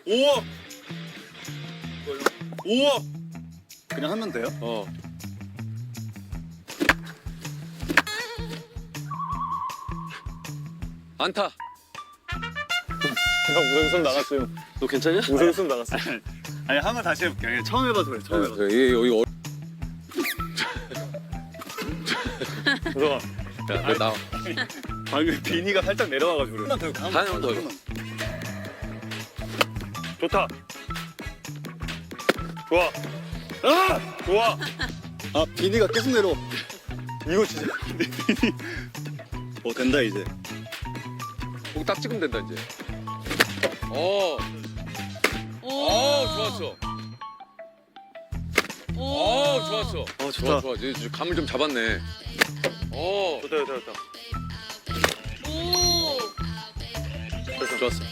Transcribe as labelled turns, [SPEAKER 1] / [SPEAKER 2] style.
[SPEAKER 1] 우와. 우와.
[SPEAKER 2] 그냥 하면 돼요?
[SPEAKER 1] 어. 안타.
[SPEAKER 3] 형 우선순 나갔어요.
[SPEAKER 1] 너 괜찮냐?
[SPEAKER 3] 우선순 나갔어.
[SPEAKER 2] 아니 한 번 다시 해볼게. 아니, 처음 해봐서 그래. 처음 해봐서.
[SPEAKER 1] 이게 여기
[SPEAKER 3] 우선.
[SPEAKER 1] 야, 너 나와.
[SPEAKER 2] 방금 비니가 살짝 내려와가지고 그래. 한번 더 해볼까?
[SPEAKER 1] 한번 더 해봐.
[SPEAKER 3] 좋다. 좋아. 아! 좋아.
[SPEAKER 2] 아 비니가 계속 내려와.
[SPEAKER 3] 이거 진짜.
[SPEAKER 2] 된다 이제.
[SPEAKER 1] 거기 딱 찍으면 된다 이제. 어. 좋았어. 좋았어.
[SPEAKER 2] 좋다.
[SPEAKER 1] 좋아. 이제 감을 좀 잡았네.
[SPEAKER 3] 좋다.
[SPEAKER 1] 좋았어.